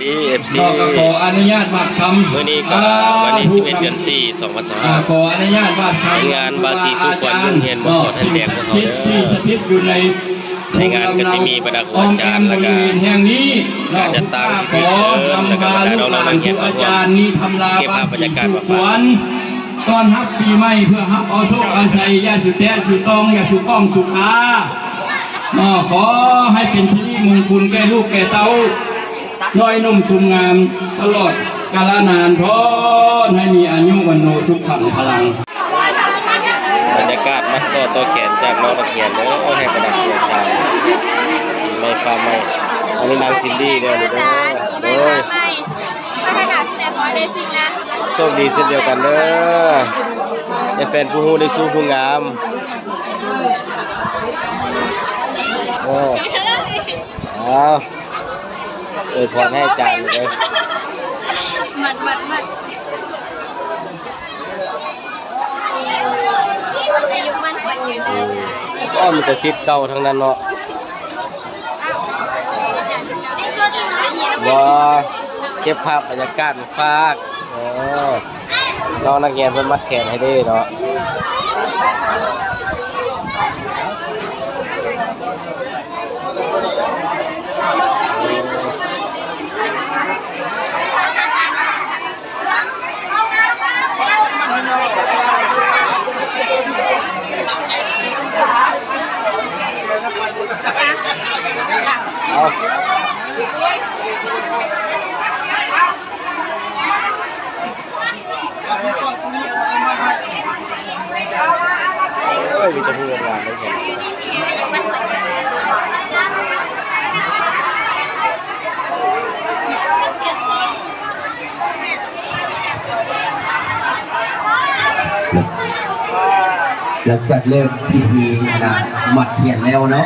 ดีFC ขออนุญาตบัตรคำ วันนี้ก็วันนี้11 เดือน 4 2025ขออนุญาตบัตรคำ งานบาซีสุขวัญโรงเรียนบ่อท่านแดงของเขาเด้อ ที่สถิตอยู่ใน ในงานก็จะมีบรรดาครูอาจารย์แล้วก็ แห่งนี้ การจัดตั้ง ขอนำพาลูกหลานครูอาจารย์นี้ทำลา เก็บภาพบรรยากาศมาฝาก ขวัญต้อนรับปีใหม่เพื่อรับเอาโชคอาศัยยาสุแตะสุตองยาสุก้องสุขาขอให้เป็นชีวิตมงคลแก่ลูกแก่เต้าน้อยนุ่มสุมงามตลอดกาลนานพรให้มีอายุวันโนทุกขังพลังบรรยากาศมัดต่อตัวแขนจากน้องตะเคียนเด้อให้ประดับตัวชายไม่ฟ้าไม่อันนี้นางซินดี้เด้อเด้อโอ้ย พัฒนาที่ไหนพอได้สิ่งนั้น โชคดีเช่นเดียวกันเด้อให้แฟนผู้ฮู้ได้สู้ผู้งามโอ้เอาพรให้อาจารย์เลยมันอายุมันควรยืนก็มีแต่ซิปเก่าทั้งนั้นเนาะบ่เก็บภาพบรรยากาศฝากน้องนักเรียนเพิ่นมัดแขนให้ได้เนาะเอามีแต่ผู้งานได้เห็นหลังจากเลิกพิธีนะหมัดเขียนแล้วเนาะ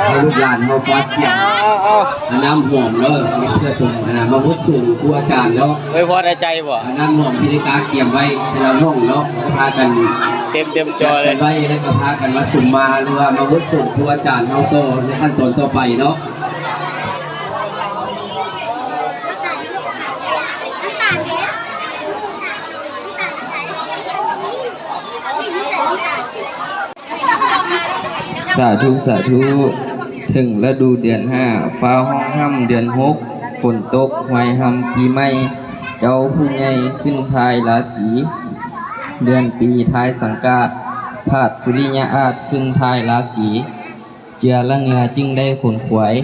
ให้ลูกหลานเขาปาดเขียนน้ำหอมเนาะเพื่อส่งนะมาพุทธส่งครูอาจารย์เนาะไว้พอได้ใจบ่น้ำหอมพิธีการเกี่ยมไว้แต่ละห้องเนาะพากันเต็มจอเลยไว้แล้วก็พากันมาสุ่มมาหรือว่ามาพุทธส่งครูอาจารย์เขาโตในขั้นตอนต่อไปเนาะสาธุสาธุถึงฤดูเดือน5ฟ้าห้องห้ำเดือน6ฝนตกหวยห้ำปีใหม่เจ้าผู้ใหญ่ขึ้นทายราศีเดือนปีทายสังกาศพาดสุริยะอาจขึ้นทายราศีเจียละเนือจึงได้ขนขวาย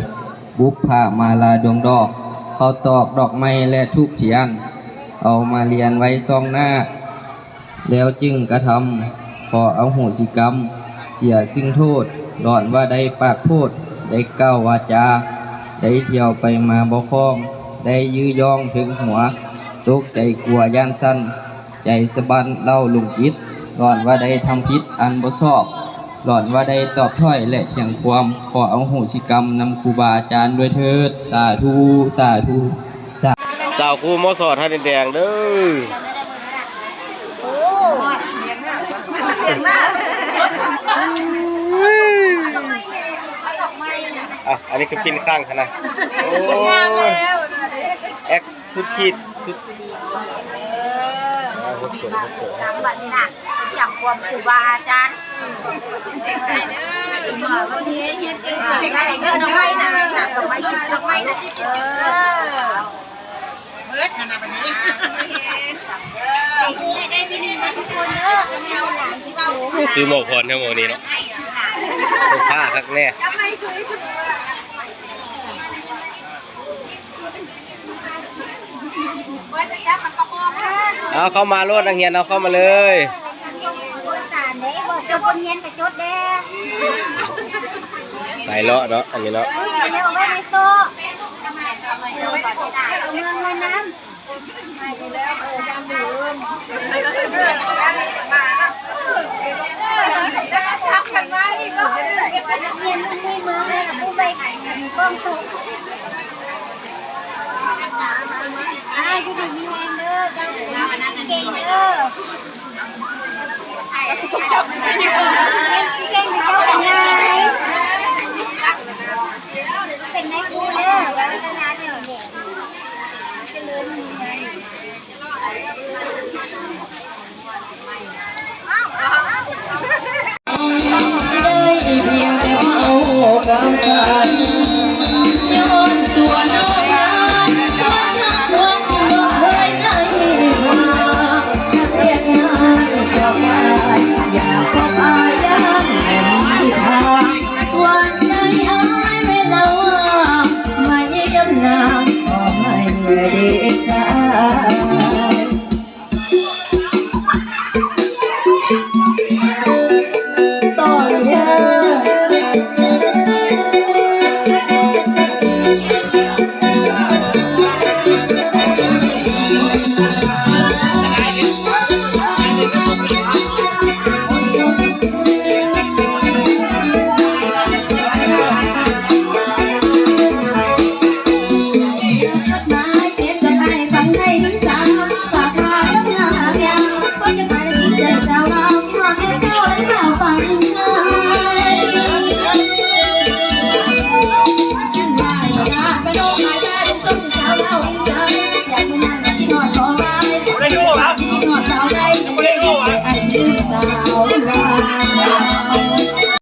บุกผ่ามาลาดวงดอกเขาตอกดอกไม้และทุกเทียนเอามาเรียนไว้ซองหน้าแล้วจึงกระทำขออโหสิกรรมเสียซึ่งโทษหลอนว่าได้ปากพูดได้ก้าววาจาได้เที่ยวไปมาบ่ฟ้องได้ยื้อย่องถึงหัวตกใจกลัวย่านสั้นใจสะบันเล่าลุงจิตหลอนว่าได้ทำผิดอันบ่ชอบหลอนว่าได้ตอบถ้อยและเถียงความขออโหสิกรรมนำครูบาอาจารย์ด้วยเถิดสาธุสาธุสาวครูมอสอดท่าแดงเด้ออันนี้คือพินข้างขนาดโอ้แอคสุดขีดสุดสวยบัดนี้น่ะอยากความครูบาอาจารย์วันนี้เฮ็ดเองให้เงินดอกไม้นะดอกไม้นะที่เบิดนะบัดนี้ได้พี่นี่ทุกคนเด้อแมวหลานที่เว้าคือหมอกพรทั้งหมดนี้เนาะผ้าคักแน่เอาเข้ามาโลดนักเรียนเอาเข้ามาเลยใส่เลาะเนาะอันนี้เนาะเอาไว้ในโต๊ะเอาเงินไว้น้ำไปแล้วจำดื่มทักกันไว้ก็เรียนมันนี่มือผู้ใบกล้องชมผู้ดีมีแรงเด้อเจ้าเก่งเด้อ